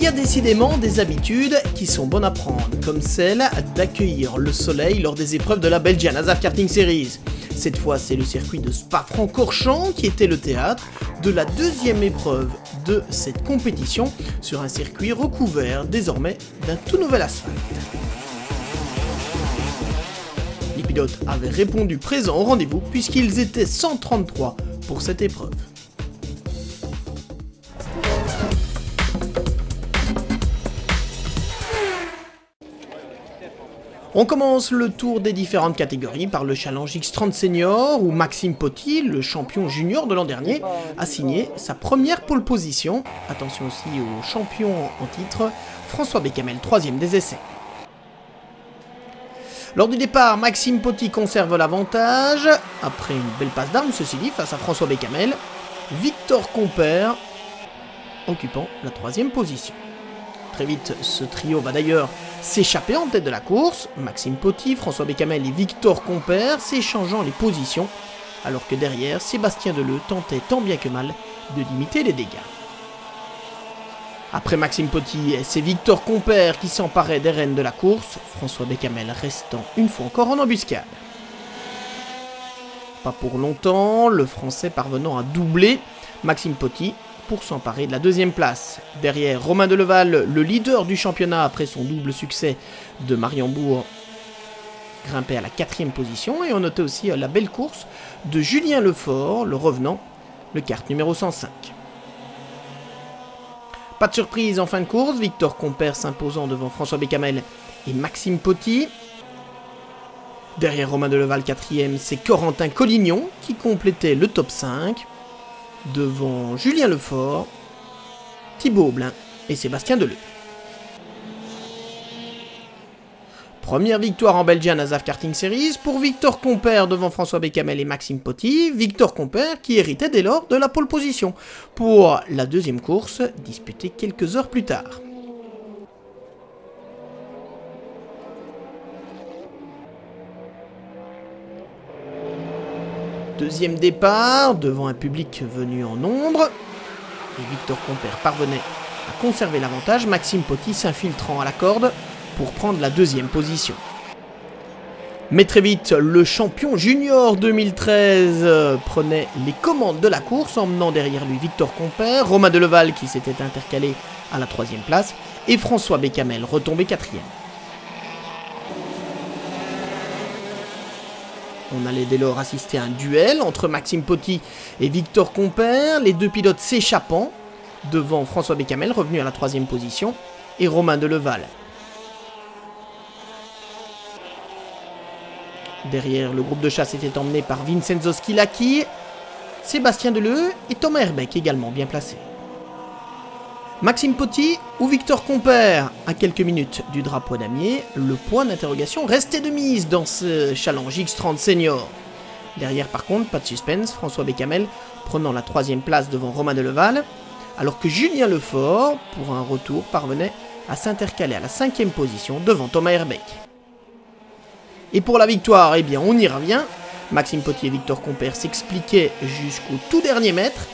a décidément des habitudes qui sont bonnes à prendre, comme celle d'accueillir le soleil lors des épreuves de la Belgian ASAF Karting Series. Cette fois, c'est le circuit de Spa-Francorchamps qui était le théâtre de la deuxième épreuve de cette compétition sur un circuit recouvert désormais d'un tout nouvel asphalte. Les pilotes avaient répondu présent au rendez-vous puisqu'ils étaient 133 pour cette épreuve. On commence le tour des différentes catégories par le Challenge X30 Senior où Maxime Potty, le champion junior de l'an dernier, a signé sa première pole position. Attention aussi au champion en titre, François Bécamel, 3e des essais. Lors du départ, Maxime Potty conserve l'avantage, après une belle passe d'armes ceci dit, face à François Bécamel. Victor Compère occupant la 3e position. Très vite, ce trio va d'ailleurs s'échapper en tête de la course. Maxime Potty, François Bécamel et Victor Compère s'échangeant les positions, alors que derrière, Sébastien Deleu tentait tant bien que mal de limiter les dégâts. Après Maxime Potty, c'est Victor Compère qui s'emparait des rênes de la course, François Bécamel restant une fois encore en embuscade. Pas pour longtemps, le Français parvenant à doubler Maxime Potty pour s'emparer de la 2e place. Derrière, Romain Deleval, le leader du championnat après son double succès de Mariembourg, grimpait à la 4e position. Et on notait aussi la belle course de Julien Lefort, le revenant, le kart numéro 105. Pas de surprise en fin de course, Victor Compère s'imposant devant François Bécamel et Maxime Potty. Derrière Romain Deleval 4e, c'est Corentin Collignon qui complétait le top 5. Devant Julien Lefort, Thibaut Aublin et Sébastien Deleu. Première victoire en Belgian ASAF Karting Series pour Victor Compère devant François Bécamel et Maxime Potty. Victor Compère qui héritait dès lors de la pole position pour la 2e course disputée quelques heures plus tard. Deuxième départ, devant un public venu en nombre, et Victor Compère parvenait à conserver l'avantage, Maxime Potty s'infiltrant à la corde pour prendre la 2e position. Mais très vite, le champion junior 2013 prenait les commandes de la course, emmenant derrière lui Victor Compère, Romain Deleval qui s'était intercalé à la 3e place, et François Bécamel retombé 4e. On allait dès lors assister à un duel entre Maxime Potty et Victor Compère, les deux pilotes s'échappant devant François Bécamel, revenu à la 3e position, et Romain Deleval. Derrière, le groupe de chasse était emmené par Vincenzo Schilacchi, Sébastien Deleu et Thomas Herbeck également bien placés. Maxime Potty ou Victor Compère, à quelques minutes du drapeau damier, le point d'interrogation restait de mise dans ce Challenge X30 Senior. Derrière par contre, pas de suspense, François Bécamel prenant la 3e place devant Romain Deleval, alors que Julien Lefort, pour un retour, parvenait à s'intercaler à la 5e position devant Thomas Herbeck. Et pour la victoire, eh bien on y revient, Maxime Potty et Victor Compère s'expliquaient jusqu'au tout dernier mètre,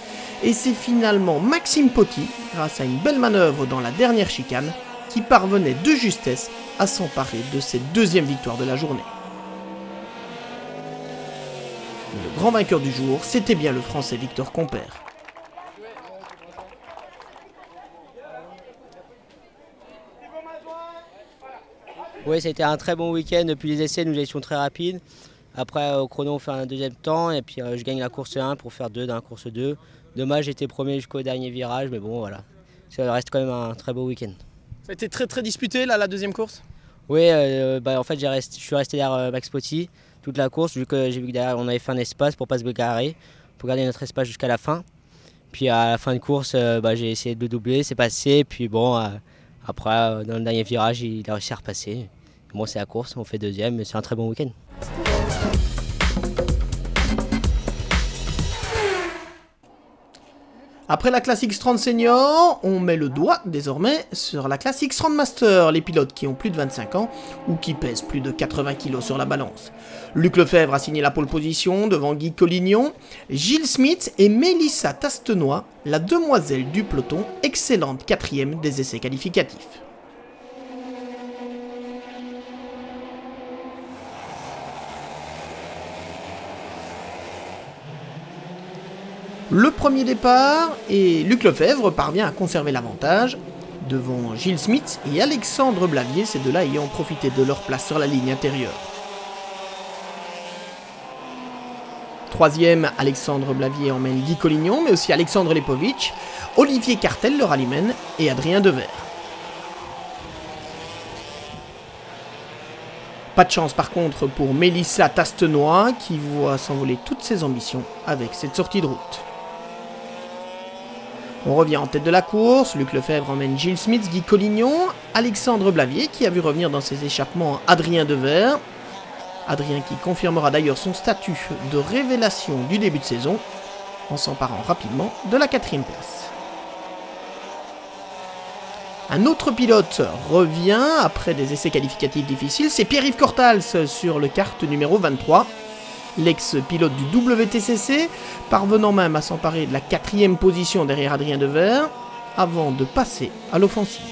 et c'est finalement Maxime Potty, grâce à une belle manœuvre dans la dernière chicane, qui parvenait de justesse à s'emparer de cette 2e victoire de la journée. Le grand vainqueur du jour, c'était bien le Français Victor Compère. Oui, c'était un très bon week-end. Depuis les essais, nous étions très rapides. Après, au chrono, on fait un 2e temps et puis je gagne la course 1 pour faire 2 dans la course 2. Dommage, j'étais premier jusqu'au dernier virage, mais bon, voilà. Ça reste quand même un très beau week-end. Ça a été très disputé, là, la 2e course? Oui, en fait, je suis resté derrière Max Potty toute la course, vu que j'ai vu que derrière, on avait fait un espace pour ne pas se bagarrer, pour garder notre espace jusqu'à la fin. Puis à la fin de course, j'ai essayé de le doubler, c'est passé. Puis bon, après, dans le dernier virage, il a réussi à repasser. Bon, c'est la course, on fait 2e, mais c'est un très bon week-end. Après la classe X30 Senior, on met le doigt désormais sur la classe X30 Master, les pilotes qui ont plus de 25 ans ou qui pèsent plus de 80 kg sur la balance. Luc Lefebvre a signé la pole position devant Guy Collignon, Gilles Smith et Mélissa Tastenoy, la demoiselle du peloton, excellente 4e des essais qualificatifs. Le premier départ et Luc Lefebvre parvient à conserver l'avantage devant Gilles Smith et Alexandre Blavier, ces deux-là ayant profité de leur place sur la ligne intérieure. Troisième, Alexandre Blavier emmène Guy Collignon, mais aussi Alexandre Lepovic, Olivier Cartel le rallyman et Adrien Devers. Pas de chance par contre pour Mélissa Tastenoy qui voit s'envoler toutes ses ambitions avec cette sortie de route. On revient en tête de la course, Luc Lefebvre emmène Gilles Smith, Guy Collignon, Alexandre Blavier qui a vu revenir dans ses échappements Adrien Devers. Adrien qui confirmera d'ailleurs son statut de révélation du début de saison en s'emparant rapidement de la 4e place. Un autre pilote revient après des essais qualificatifs difficiles, c'est Pierre-Yves Cortals sur le kart numéro 23. L'ex-pilote du WTCC, parvenant même à s'emparer de la 4e position derrière Adrien Devers, avant de passer à l'offensive.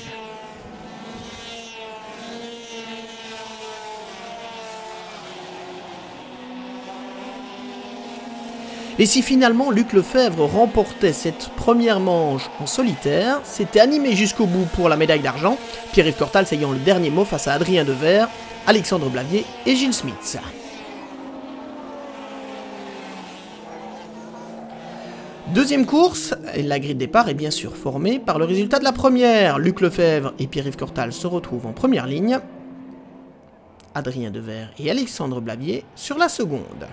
Et si finalement Luc Lefebvre remportait cette première manche en solitaire, c'était animé jusqu'au bout pour la médaille d'argent, Pierre-Yves Cortals ayant le dernier mot face à Adrien Devers, Alexandre Blavier et Gilles Smith. Deuxième course, la grille de départ est bien sûr formée par le résultat de la première. Luc Lefebvre et Pierre-Yves Cortals se retrouvent en première ligne. Adrien Devers et Alexandre Blavier sur la seconde.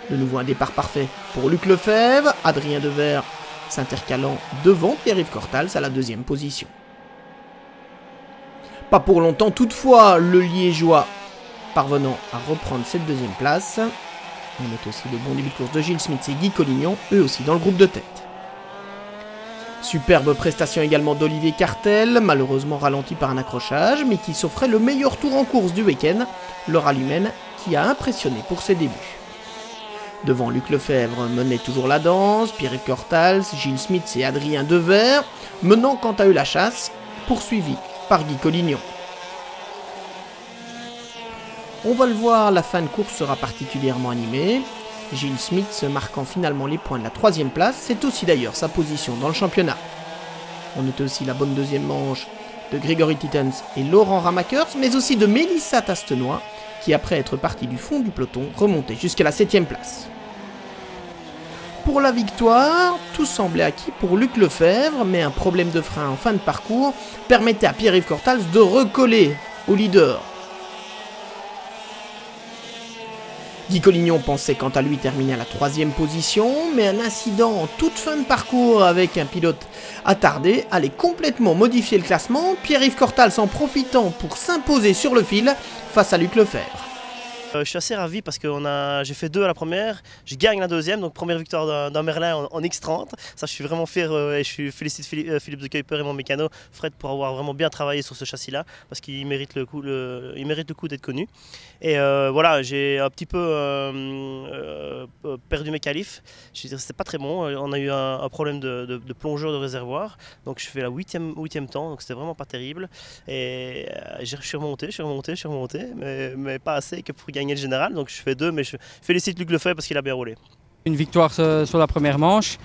De nouveau un départ parfait pour Luc Lefebvre, Adrien Devers s'intercalant devant Pierre-Yves Cortals à la 2e position. Pas pour longtemps toutefois, le Liégeois parvenant à reprendre cette 2e place. On note aussi le bon début de course de Gilles Smith et Guy Collignon, eux aussi dans le groupe de tête. Superbe prestation également d'Olivier Cartel, malheureusement ralenti par un accrochage, mais qui s'offrait le meilleur tour en course du week-end, le rallyman qui a impressionné pour ses débuts. Devant Luc Lefebvre menait toujours la danse, Pierre-Yves Cortals, Gilles Smith et Adrien Devers, menant quant à eux la chasse, poursuivi par Guy Collignon. On va le voir, la fin de course sera particulièrement animée. Gilles Smith se marquant finalement les points de la 3e place, c'est aussi d'ailleurs sa position dans le championnat. On note aussi la bonne 2e manche de Grégory Titens et Laurent Ramakers, mais aussi de Mélissa Tastenoy, qui après être partie du fond du peloton, remontait jusqu'à la 7e place. Pour la victoire, tout semblait acquis pour Luc Lefebvre, mais un problème de frein en fin de parcours permettait à Pierre-Yves Cortals de recoller au leader. Guy Collignon pensait quant à lui terminer à la 3e position, mais un incident en toute fin de parcours avec un pilote attardé allait complètement modifier le classement, Pierre-Yves Cortals en profitant pour s'imposer sur le fil face à Luc Lefebvre. Je suis assez ravi parce que j'ai fait 2 à la première, je gagne la 2e, donc première victoire d'un Merlin en X30. Ça, je suis vraiment fier et je félicite Philippe de Kuiper et mon mécano, Fred, pour avoir vraiment bien travaillé sur ce châssis-là parce qu'il mérite le coup d'être connu. Et voilà, j'ai un petit peu perdu mes qualifs. Je veux dire, c'était pas très bon. On a eu un problème de plongeur de réservoir, donc je fais la 8e temps, donc c'était vraiment pas terrible. Et je suis remonté, mais pas assez que pour gagner le général, donc je fais 2, mais je félicite Luc Lefebvre parce qu'il a bien roulé. Une victoire sur la première manche,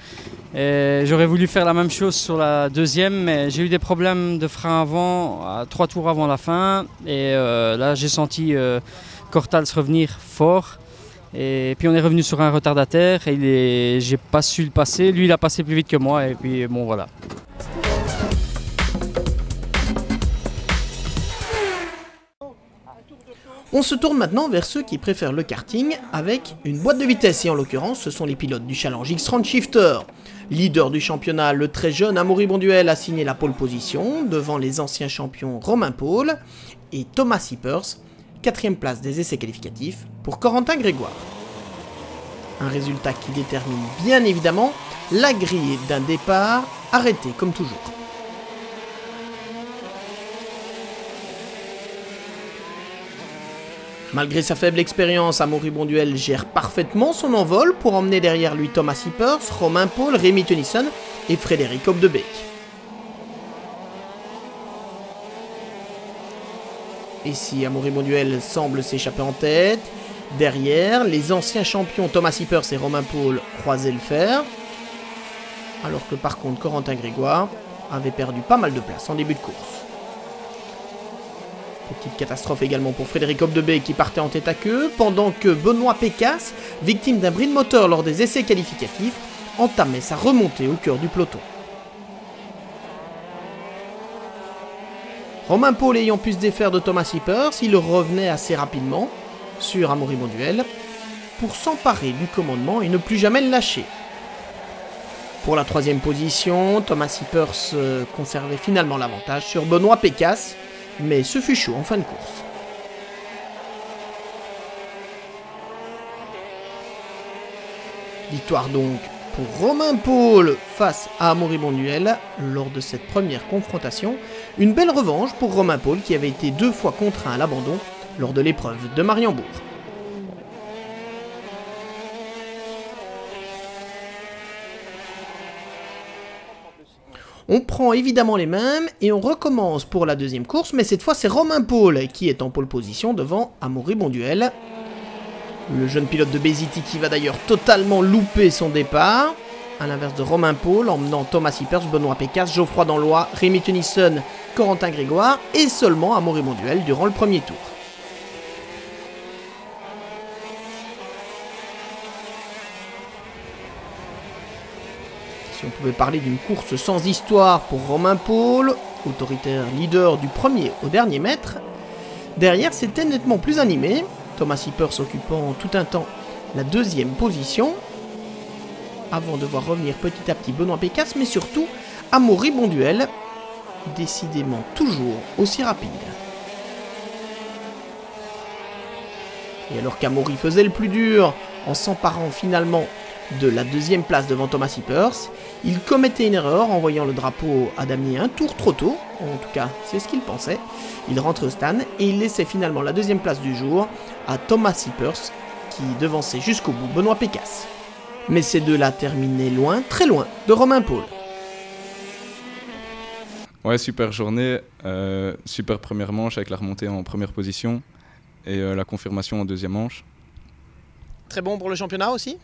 j'aurais voulu faire la même chose sur la 2e, mais j'ai eu des problèmes de frein avant, à 3 tours avant la fin, et là j'ai senti Cortals revenir fort, et puis on est revenu sur un retardataire, et j'ai pas su le passer, lui il a passé plus vite que moi, et puis bon voilà. On se tourne maintenant vers ceux qui préfèrent le karting avec une boîte de vitesse, et en l'occurrence ce sont les pilotes du Challenge X30 Shifter. Leader du championnat, le très jeune Amaury Bonduel a signé la pole position devant les anciens champions Romain Paul et Thomas Sippers, 4e place des essais qualificatifs pour Corentin Grégoire. Un résultat qui détermine bien évidemment la grille d'un départ arrêté comme toujours. Malgré sa faible expérience, Amaury Bonduel gère parfaitement son envol pour emmener derrière lui Thomas Sippers, Romain Paul, Rémi Tennyson et Frédéric Hopdebeek. Et si Amaury Bonduel semble s'échapper en tête, derrière, les anciens champions Thomas Sippers et Romain Paul croisaient le fer, alors que par contre Corentin Grégoire avait perdu pas mal de place en début de course. Petite catastrophe également pour Frédéric Hopdebeek qui partait en tête à queue, pendant que Benoît Pécasse, victime d'un bris de moteur lors des essais qualificatifs, entamait sa remontée au cœur du peloton. Romain Paul ayant pu se défaire de Thomas Sippers, il revenait assez rapidement sur Amaury Bonduel pour s'emparer du commandement et ne plus jamais le lâcher. Pour la troisième position, Thomas Sippers conservait finalement l'avantage sur Benoît Pécasse, mais ce fut chaud en fin de course. Victoire donc pour Romain Paul face à Amaury Bonduel lors de cette première confrontation. Une belle revanche pour Romain Paul qui avait été 2 fois contraint à l'abandon lors de l'épreuve de Mariembourg. On prend évidemment les mêmes et on recommence pour la deuxième course, mais cette fois c'est Romain Paul qui est en pole position devant Amaury Bonduel. Le jeune pilote de Beziti qui va d'ailleurs totalement louper son départ, à l'inverse de Romain Paul, emmenant Thomas Sippers, Benoît Pécasse, Geoffroy Danlois, Rémi Tennyson, Corentin Grégoire et seulement Amaury Bonduel durant le premier tour. Si on pouvait parler d'une course sans histoire pour Romain Paul, autoritaire leader du premier au dernier mètre, derrière c'était nettement plus animé, Thomas Sippers occupant tout un temps la deuxième position, avant de voir revenir petit à petit Benoît Pécasse, mais surtout Amaury Bonduel, décidément toujours aussi rapide. Et alors qu'Amaury faisait le plus dur en s'emparant finalement de la deuxième place devant Thomas Sippers, il commettait une erreur en voyant le drapeau à damier un tour trop tôt, en tout cas c'est ce qu'il pensait. Il rentre au stand et il laissait finalement la deuxième place du jour à Thomas Sippers qui devançait jusqu'au bout Benoît Pécasse. Mais ces deux-là terminaient loin, très loin de Romain Paul. Ouais, super journée, super première manche avec la remontée en première position et la confirmation en deuxième manche. Très bon pour le championnat aussi ?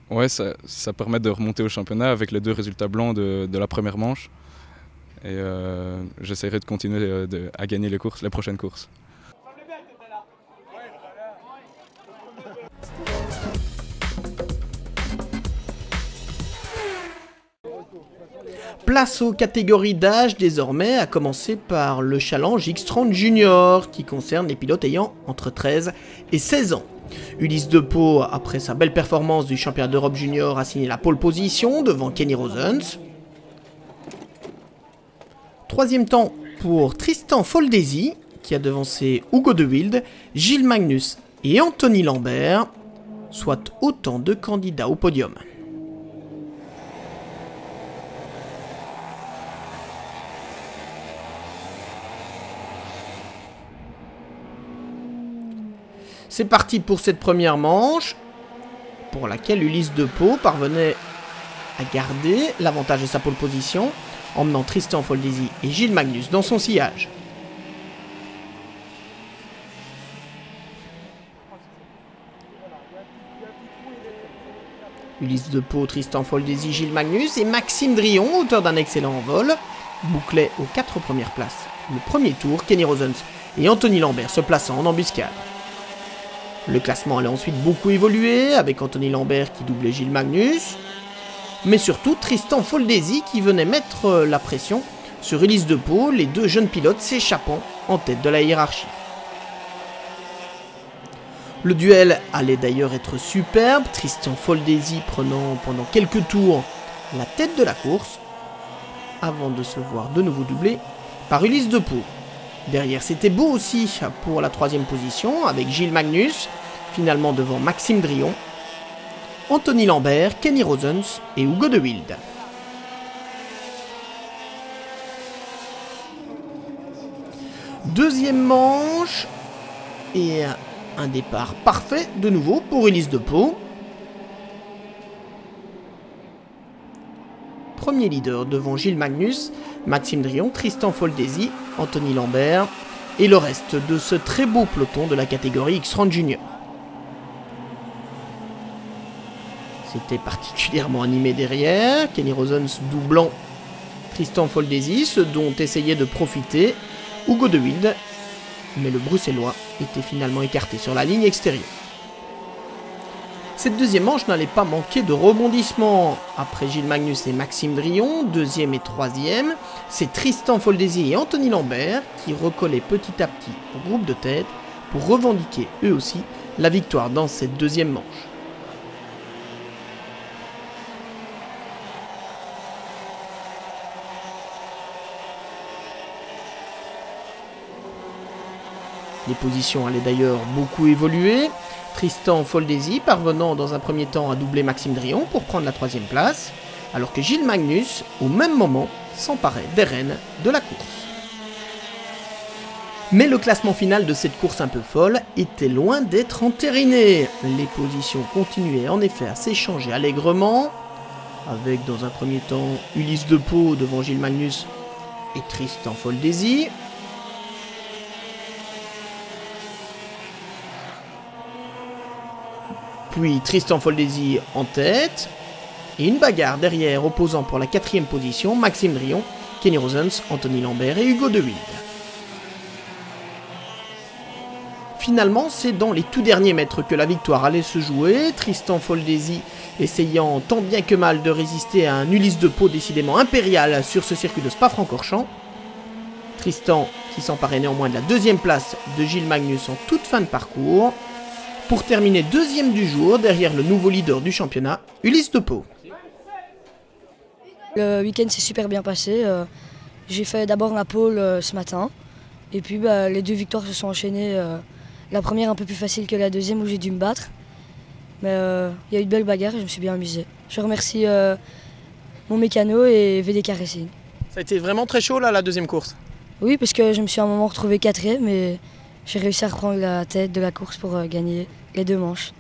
Ouais, ça permet de remonter au championnat avec les 2 résultats blancs de la première manche. Et j'essaierai de continuer à gagner les prochaines courses. Place aux catégories d'âge désormais, à commencer par le Challenge X30 Junior, qui concerne les pilotes ayant entre 13 et 16 ans. Ulysse Depot, après sa belle performance du championnat d'Europe junior, a signé la pole position devant Kenny Rosens. Troisième temps pour Tristan Foldesi, qui a devancé Hugo de Wilde, Gilles Magnus et Anthony Lambert, soit autant de candidats au podium. C'est parti pour cette première manche, pour laquelle Ulysse Depot parvenait à garder l'avantage de sa pole position, emmenant Tristan Foldesi et Gilles Magnus dans son sillage. Ulysse Depot, Tristan Foldesi, Gilles Magnus et Maxime Drion, auteur d'un excellent vol, bouclaient aux 4 premières places. Le premier tour, Kenny Rosens et Anthony Lambert se plaçant en embuscade. Le classement allait ensuite beaucoup évoluer, avec Anthony Lambert qui doublait Gilles Magnus, mais surtout Tristan Foldesi qui venait mettre la pression sur Ulysse Depot, les 2 jeunes pilotes s'échappant en tête de la hiérarchie. Le duel allait d'ailleurs être superbe, Tristan Foldesi prenant pendant quelques tours la tête de la course, avant de se voir de nouveau doublé par Ulysse Depot. Derrière, c'était beau aussi pour la 3e position, avec Gilles Magnus, finalement devant Maxime Drion. Anthony Lambert, Kenny Rosens et Hugo de Wilde. Deuxième manche et un départ parfait de nouveau pour Ulysse de Pau. Premier leader devant Gilles Magnus, Maxime Drion, Tristan Foldesi, Anthony Lambert et le reste de ce très beau peloton de la catégorie X30 Junior. C'était particulièrement animé derrière, Kenny Rosens doublant Tristan Foldesi, ce dont essayait de profiter Hugo de Wilde, mais le Bruxellois était finalement écarté sur la ligne extérieure. Cette deuxième manche n'allait pas manquer de rebondissements. Après Gilles Magnus et Maxime Drion, deuxième et troisième, c'est Tristan Foldesi et Anthony Lambert qui recollaient petit à petit au groupe de tête pour revendiquer eux aussi la victoire dans cette deuxième manche. Les positions allaient d'ailleurs beaucoup évoluer. Tristan Foldesi parvenant dans un premier temps à doubler Maxime Drion pour prendre la troisième place, alors que Gilles Magnus, au même moment, s'emparait des rênes de la course. Mais le classement final de cette course un peu folle était loin d'être entériné. Les positions continuaient en effet à s'échanger allègrement, avec dans un premier temps Ulysse de Pau devant Gilles Magnus et Tristan Foldesi. Puis Tristan Foldesi en tête, et une bagarre derrière opposant pour la quatrième position Maxime Drion, Kenny Rosens, Anthony Lambert et Hugo de Wilde. Finalement, c'est dans les tout derniers mètres que la victoire allait se jouer, Tristan Foldesi essayant tant bien que mal de résister à un Ulysse de Pau décidément impérial sur ce circuit de Spa-Francorchamps. Tristan qui s'emparait néanmoins de la deuxième place de Gilles Magnus en toute fin de parcours, pour terminer deuxième du jour derrière le nouveau leader du championnat, Ulysse de Pau. Le week-end s'est super bien passé. J'ai fait d'abord la pole ce matin. Et puis les deux victoires se sont enchaînées. La première un peu plus facile que la deuxième où j'ai dû me battre. Mais il y a eu de belles bagarres et je me suis bien amusé. Je remercie mon mécano et VDK Racing. Ça a été vraiment très chaud là, la deuxième course. Oui, parce que je me suis à un moment retrouvé quatrième et j'ai réussi à reprendre la tête de la course pour gagner les deux manches.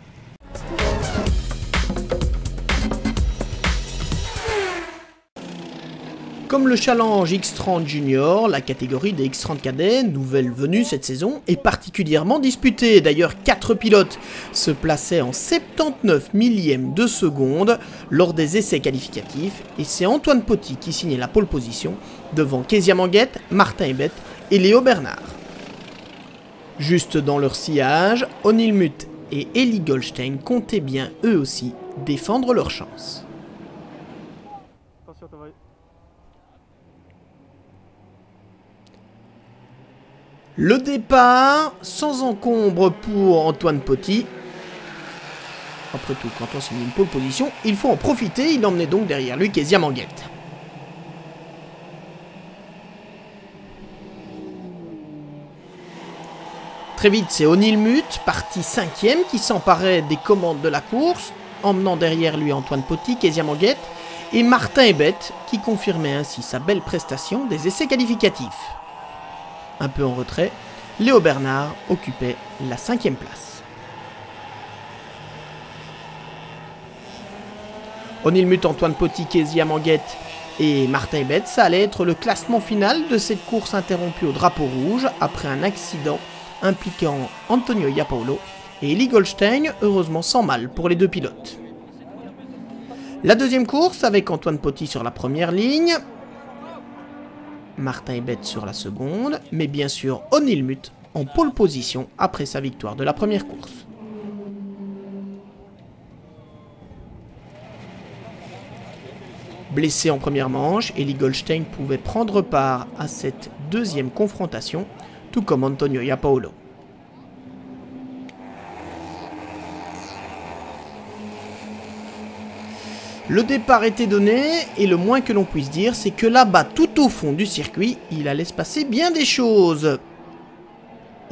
Comme le Challenge X30 Junior, la catégorie des X30 cadets, nouvelle venue cette saison, est particulièrement disputée. D'ailleurs, 4 pilotes se plaçaient en 79 millièmes de seconde lors des essais qualificatifs, et c'est Antoine Poty qui signait la pole position devant Kezia Manguette, Martin Ebet et Léo Bernard. Juste dans leur sillage, O'Neill Muth et Eli Goldstein comptaient bien eux aussi défendre leur chance. Le départ sans encombre pour Antoine Poty. Après tout, quand on signe une pole position, il faut en profiter. Il emmenait donc derrière lui Kezia Manguette. Très vite, c'est O'Neill Muth, parti 5e, qui s'emparait des commandes de la course, emmenant derrière lui Antoine Poty, Kezia Manguette, et Martin Ebet, qui confirmait ainsi sa belle prestation des essais qualificatifs. Un peu en retrait, Léo Bernard occupait la 5e place. O'Neill Muth, Antoine Poty, Kezia Manguette et Martin Ebet, ça allait être le classement final de cette course interrompue au drapeau rouge après un accident impliquant Antonio Iapaulo et Eli Goldstein, heureusement sans mal pour les deux pilotes. La deuxième course avec Antoine Poty sur la première ligne, Martin Ebet sur la seconde, mais bien sûr O'Neill Muth en pole position après sa victoire de la première course. Blessé en première manche, Eli Goldstein pouvait prendre part à cette deuxième confrontation, tout comme Antonio Iapaulo. Le départ était donné, et le moins que l'on puisse dire, c'est que là-bas, tout au fond du circuit, il allait se passer bien des choses.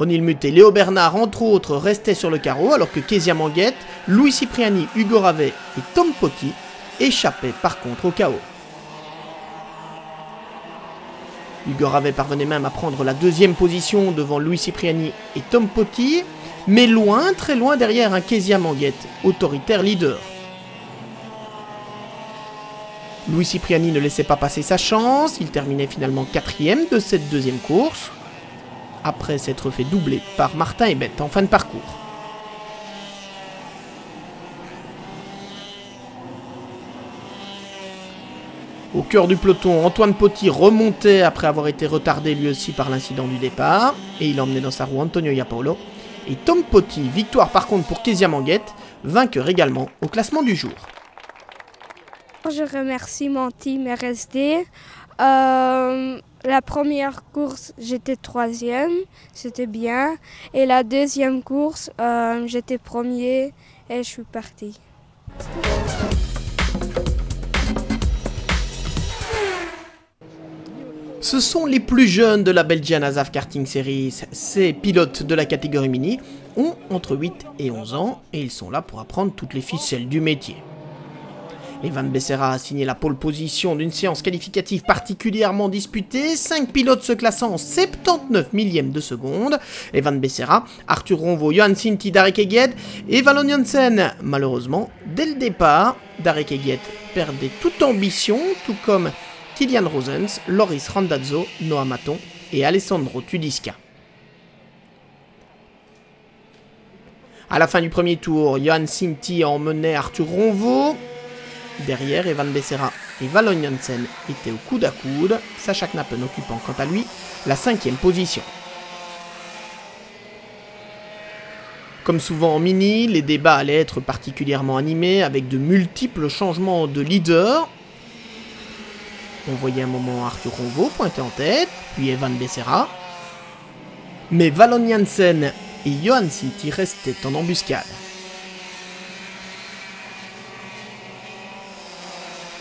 Onilmut et Léo Bernard, entre autres, restaient sur le carreau, alors que Kezia Manguette, Louis Cipriani, Hugo Ravet et Tom Potty échappaient par contre au chaos. Hugo Ravet parvenait même à prendre la deuxième position devant Louis Cipriani et Tom Potty, mais loin, très loin derrière un Kezia Manguette, autoritaire leader. Louis Cipriani ne laissait pas passer sa chance, il terminait finalement 4e de cette deuxième course, après s'être fait doubler par Martin Ebet en fin de parcours. Au cœur du peloton, Antoine Potty remontait après avoir été retardé lui aussi par l'incident du départ, et il emmenait dans sa roue Antonio Iapolo. Et Tom Potty, victoire par contre pour Kezia Manguette, vainqueur également au classement du jour. Je remercie mon team RSD. La première course, j'étais 3e, c'était bien. Et la deuxième course, j'étais 1er et je suis parti. Ce sont les plus jeunes de la Belgian ASAF Karting Series. Ces pilotes de la catégorie mini ont entre 8 et 11 ans et ils sont là pour apprendre toutes les ficelles du métier. Evan Becerra a signé la pole position d'une séance qualificative particulièrement disputée, 5 pilotes se classant en 79 millièmes de seconde. Evan Becerra, Arthur Ronvo, Johan Sinti, Darek Eged et Valon Janssen. Malheureusement, dès le départ, Darek Eged perdait toute ambition, tout comme Kilian Rosens, Loris Randazzo, Noah Maton et Alessandro Tudisca. À la fin du premier tour, Johan Sinti emmenait Arthur Ronvo. Derrière, Evan Becerra et Valon Janssen étaient au coude à coude, Sacha Knappen occupant quant à lui la 5e position. Comme souvent en mini, les débats allaient être particulièrement animés avec de multiples changements de leader. On voyait un moment Arthur Ronvo pointer en tête, puis Evan Becerra. Mais Valon Janssen et Johan Sinti restaient en embuscade.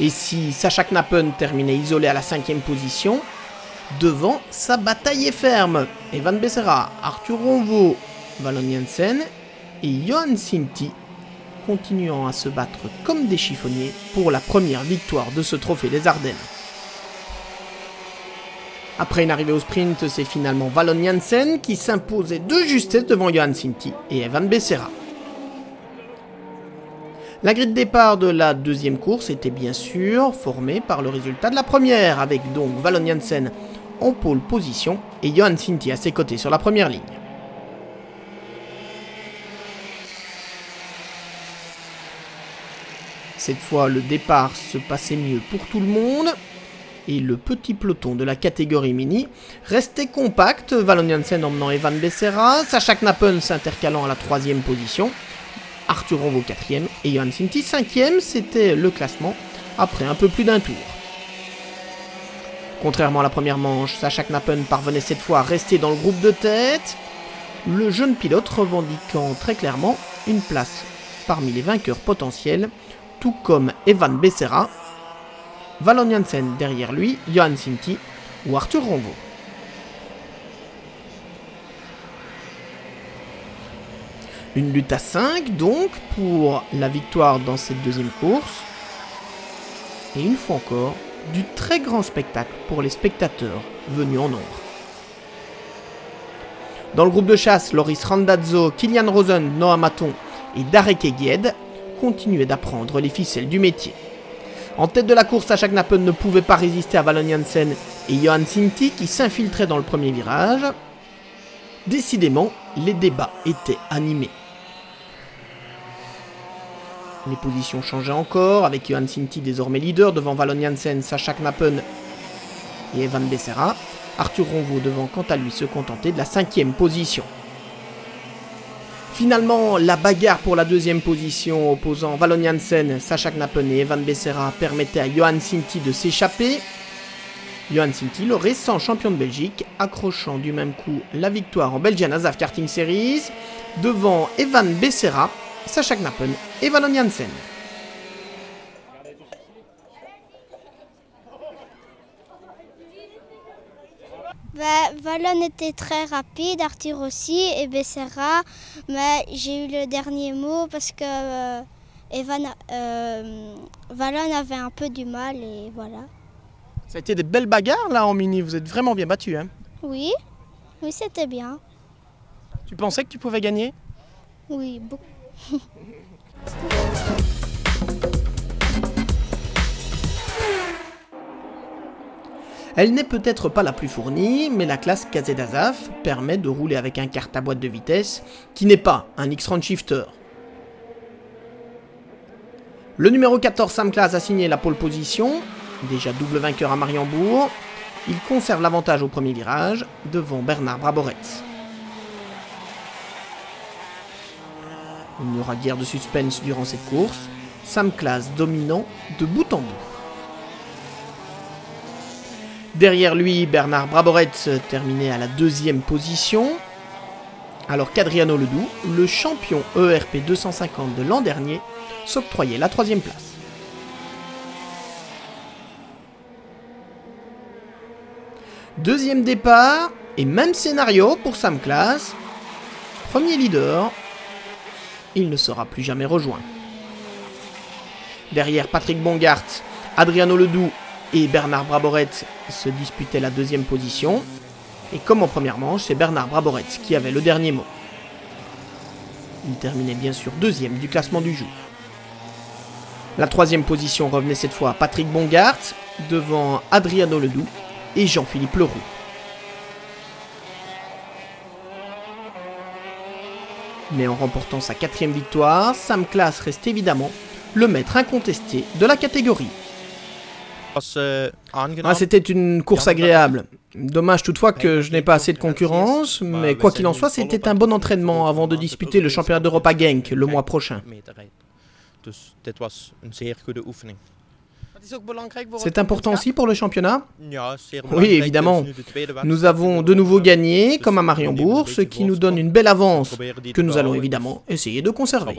Et si Sacha Knappen terminait isolé à la 5e position, devant, sa bataille est ferme. Evan Becerra, Arthur Ronvo, Valon Janssen et Johan Sinti continuant à se battre comme des chiffonniers pour la première victoire de ce trophée des Ardennes. Après une arrivée au sprint, c'est finalement Valon Janssen qui s'imposait de justesse devant Johan Sinti et Evan Becerra. La grille de départ de la deuxième course était bien sûr formée par le résultat de la première, avec donc Valon Janssen en pole position et Johan Sinti à ses côtés sur la première ligne. Cette fois, le départ se passait mieux pour tout le monde, et le petit peloton de la catégorie mini restait compact, Valon Janssen emmenant Evan Becerra, Sacha Knappen s'intercalant à la 3e position, Arthur Ronvo 4e et Johan Sinti 5e, c'était le classement après un peu plus d'un tour. Contrairement à la première manche, Sacha Knappen parvenait cette fois à rester dans le groupe de tête, le jeune pilote revendiquant très clairement une place parmi les vainqueurs potentiels, tout comme Evan Becerra, Valon Janssen derrière lui, Johan Sinti ou Arthur Ronvo. Une lutte à 5 donc pour la victoire dans cette deuxième course. Et une fois encore, du très grand spectacle pour les spectateurs venus en nombre. Dans le groupe de chasse, Loris Randazzo, Kilian Rosen, Noah Maton et Darek Eged continuaient d'apprendre les ficelles du métier. En tête de la course, Sacha Knappen ne pouvait pas résister à Valon Janssen et Johan Sinti qui s'infiltraient dans le premier virage. Décidément, les débats étaient animés. Les positions changeaient encore, avec Johan Sinti désormais leader devant Valon Janssen, Sacha Knappen et Evan Becerra. Arthur Ronvo devant quant à lui se contenter de la 5e position. Finalement, la bagarre pour la 2e position opposant Valon Janssen, Sacha Knappen et Evan Becerra permettait à Johan Sinti de s'échapper. Johan Sinti, le récent champion de Belgique, accrochant du même coup la victoire en Belgian ASAF Karting Series devant Evan Becerra, Sacha Knappen et Valon Janssen. Valon était très rapide, Arthur aussi et Becerra, mais j'ai eu le dernier mot parce que Valon avait un peu du mal et voilà. Ça a été des belles bagarres là en mini, vous êtes vraiment bien battus. Hein. Oui, oui c'était bien. Tu pensais que tu pouvais gagner? Oui, beaucoup. Elle n'est peut-être pas la plus fournie, mais la classe KZ-ASAF permet de rouler avec un kart à boîte de vitesse qui n'est pas un X-Round Shifter. Le numéro 14 Sam Claas a signé la pole position, déjà double vainqueur à Mariembourg. Il conserve l'avantage au premier virage devant Bernard Braborets. Il n'y aura guère de suspense durant cette course, Sam Claas dominant de bout en bout. Derrière lui, Bernard Braborets terminé à la deuxième position, alors qu'Adriano Ledoux, le champion ERP 250 de l'an dernier, s'octroyait la troisième place. Deuxième départ, et même scénario pour Sam Claas. Premier leader, il ne sera plus jamais rejoint. Derrière Patrick Bongart, Adriano Ledoux et Bernard Braborets se disputaient la deuxième position. Et comme en première manche, c'est Bernard Braborets qui avait le dernier mot. Il terminait bien sûr deuxième du classement du jour. La troisième position revenait cette fois à Patrick Bongart, devant Adriano Ledoux et Jean-Philippe Leroux. Mais en remportant sa quatrième victoire, Sam Claas reste évidemment le maître incontesté de la catégorie. C'était une course agréable. Dommage toutefois que je n'ai pas assez de concurrence, mais quoi qu'il en soit, c'était un bon entraînement avant de disputer le championnat d'Europe à Genk le mois prochain. C'est important aussi pour le championnat? Oui, évidemment. Nous avons de nouveau gagné, comme à Mariembourg, ce qui nous donne une belle avance, que nous allons évidemment essayer de conserver.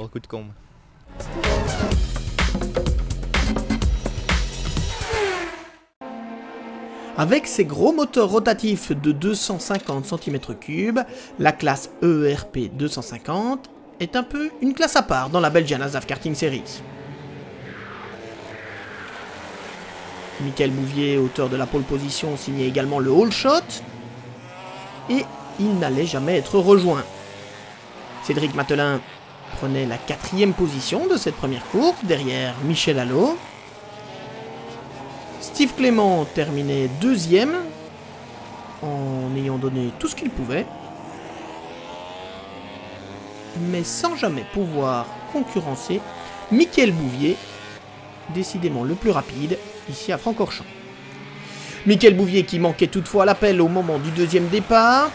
Avec ses gros moteurs rotatifs de 250 cm3, la classe ERP 250 est un peu une classe à part dans la Belgian ASAF Karting Series. Michael Bouvier, auteur de la pole position, signait également le All Shot et il n'allait jamais être rejoint. Cédric Matelin prenait la quatrième position de cette première course derrière Michel Allot. Steve Clément terminait deuxième en ayant donné tout ce qu'il pouvait, mais sans jamais pouvoir concurrencer Michael Bouvier, décidément le plus rapide ici à Francorchamps. Michael Bouvier qui manquait toutefois l'appel au moment du deuxième départ,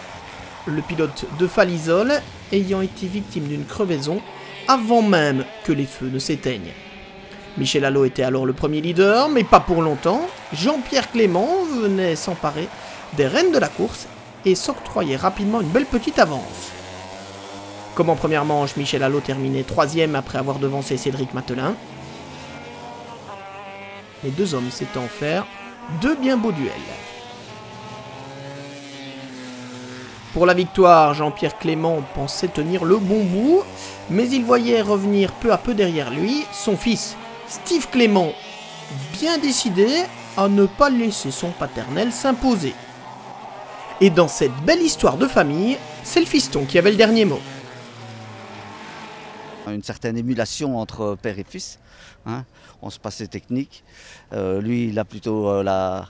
le pilote de Falisol ayant été victime d'une crevaison avant même que les feux ne s'éteignent. Michel Allot était alors le premier leader, mais pas pour longtemps. Jean-Pierre Clément venait s'emparer des rênes de la course et s'octroyait rapidement une belle petite avance. Comme en première manche, Michel Allot terminait troisième après avoir devancé Cédric Matelin. Les deux hommes s'étant offert deux bien beaux duels. Pour la victoire, Jean-Pierre Clément pensait tenir le bon bout, mais il voyait revenir peu à peu derrière lui son fils, Steve Clément, bien décidé à ne pas laisser son paternel s'imposer. Et dans cette belle histoire de famille, c'est le fiston qui avait le dernier mot. Une certaine émulation entre père et fils, hein. On se passait technique. Lui, il a plutôt la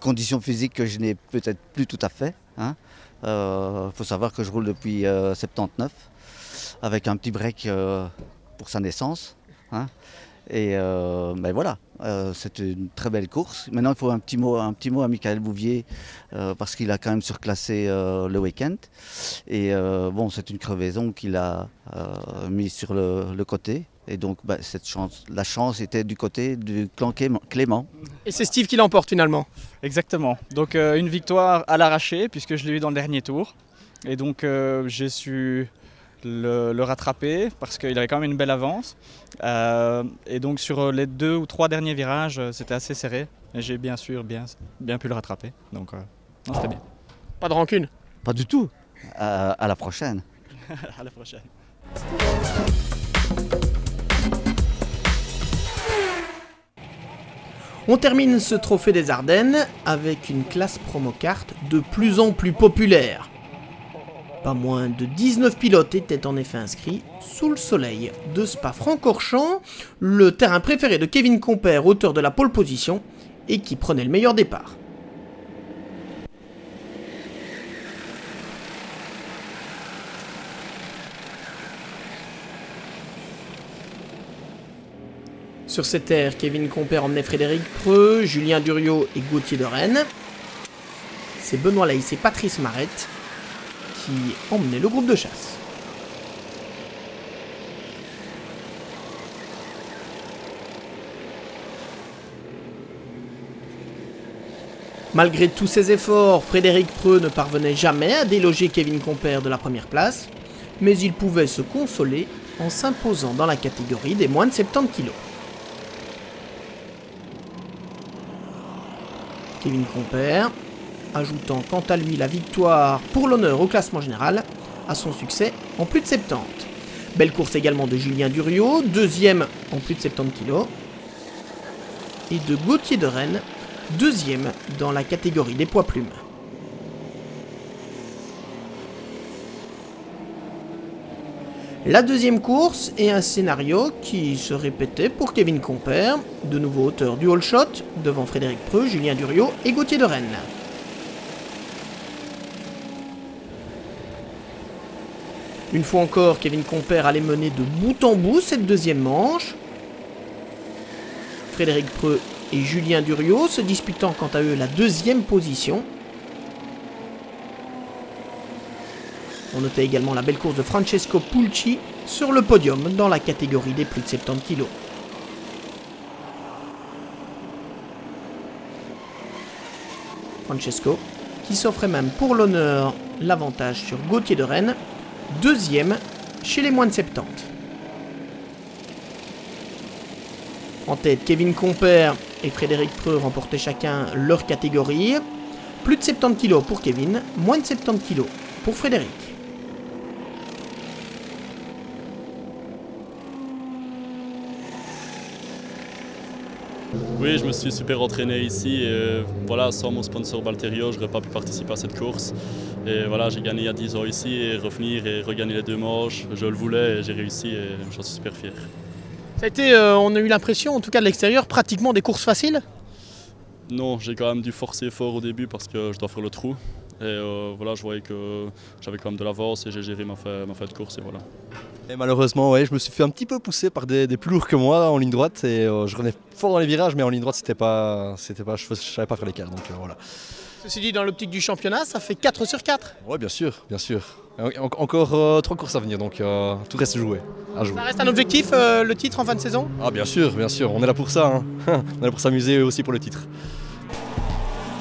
condition physique que je n'ai peut-être plus tout à fait. Hein. Faut savoir que je roule depuis 79, avec un petit break pour sa naissance. Hein. Et ben voilà, c'était une très belle course. Maintenant, il faut un petit mot à Michael Bouvier, parce qu'il a quand même surclassé le week-end. Et bon, c'est une crevaison qu'il a mis sur le côté. Et donc, bah, la chance était du côté du clan Clément. Et c'est Steve qui l'emporte finalement. Exactement. Donc une victoire à l'arraché, puisque je l'ai eu dans le dernier tour. Et donc j'ai su le rattraper, parce qu'il avait quand même une belle avance. Et donc sur les 2 ou 3 derniers virages, c'était assez serré. Et j'ai bien sûr bien pu le rattraper. Donc non, c'était bien. Pas de rancune? Pas du tout. À la prochaine. À la prochaine. On termine ce trophée des Ardennes avec une classe promo-carte de plus en plus populaire. Pas moins de 19 pilotes étaient en effet inscrits sous le soleil de Spa-Francorchamps, le terrain préféré de Kevin Compère, auteur de la pole position, et qui prenait le meilleur départ. Sur cette aire, Kevin Compère emmenait Frédéric Preux, Julien Duriot et Gauthier de Rennes. C'est Benoît Leys et Patrice Marette qui emmenaient le groupe de chasse. Malgré tous ses efforts, Frédéric Preux ne parvenait jamais à déloger Kevin Compère de la première place, mais il pouvait se consoler en s'imposant dans la catégorie des moins de 70 kg. Kevin Compère, ajoutant quant à lui la victoire pour l'honneur au classement général, à son succès en plus de 70. Belle course également de Julien Duriot, deuxième en plus de 70 kg, et de Gauthier de Rennes, deuxième dans la catégorie des poids plumes. La deuxième course est un scénario qui se répétait pour Kevin Compère, de nouveau auteur du all shot, devant Frédéric Preux, Julien Duriot et Gauthier de Rennes. Une fois encore, Kevin Compère allait mener de bout en bout cette deuxième manche. Frédéric Preux et Julien Duriot se disputant quant à eux la deuxième position. On notait également la belle course de Francesco Pulci sur le podium dans la catégorie des plus de 70 kg. Francesco qui s'offrait même pour l'honneur l'avantage sur Gauthier de Rennes, deuxième chez les moins de 70. En tête, Kevin Compère et Frédéric Preux remportaient chacun leur catégorie. Plus de 70 kg pour Kevin, moins de 70 kg pour Frédéric. Oui, je me suis super entraîné ici et voilà, sans mon sponsor Balterio, je n'aurais pas pu participer à cette course. Et voilà, j'ai gagné il y a 10 ans ici et revenir et regagner les 2 manches, je le voulais et j'ai réussi et j'en suis super fier. Ça a été, on a eu l'impression, en tout cas de l'extérieur, pratiquement des courses faciles? Non, j'ai quand même dû forcer fort au début parce que je dois faire le trou. Et voilà, je voyais que j'avais quand même de l'avance et j'ai géré ma fin de course et voilà. Et malheureusement, ouais, je me suis fait un petit peu pousser par des plus lourds que moi en ligne droite et je revenais fort dans les virages, mais en ligne droite, je savais pas faire l'écart, donc voilà. Ceci dit, dans l'optique du championnat, ça fait 4 sur 4. Ouais, bien sûr, bien sûr. Encore 3 courses à venir, donc tout reste joué. Ça reste un objectif, le titre en fin de saison? Ah bien sûr, on est là pour ça, hein. On est là pour s'amuser aussi pour le titre.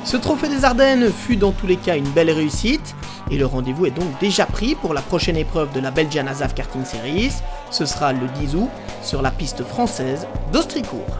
Ce trophée des Ardennes fut dans tous les cas une belle réussite, et le rendez-vous est donc déjà pris pour la prochaine épreuve de la Belgian ASAF Karting Series. Ce sera le 10 août sur la piste française d'Austricourt.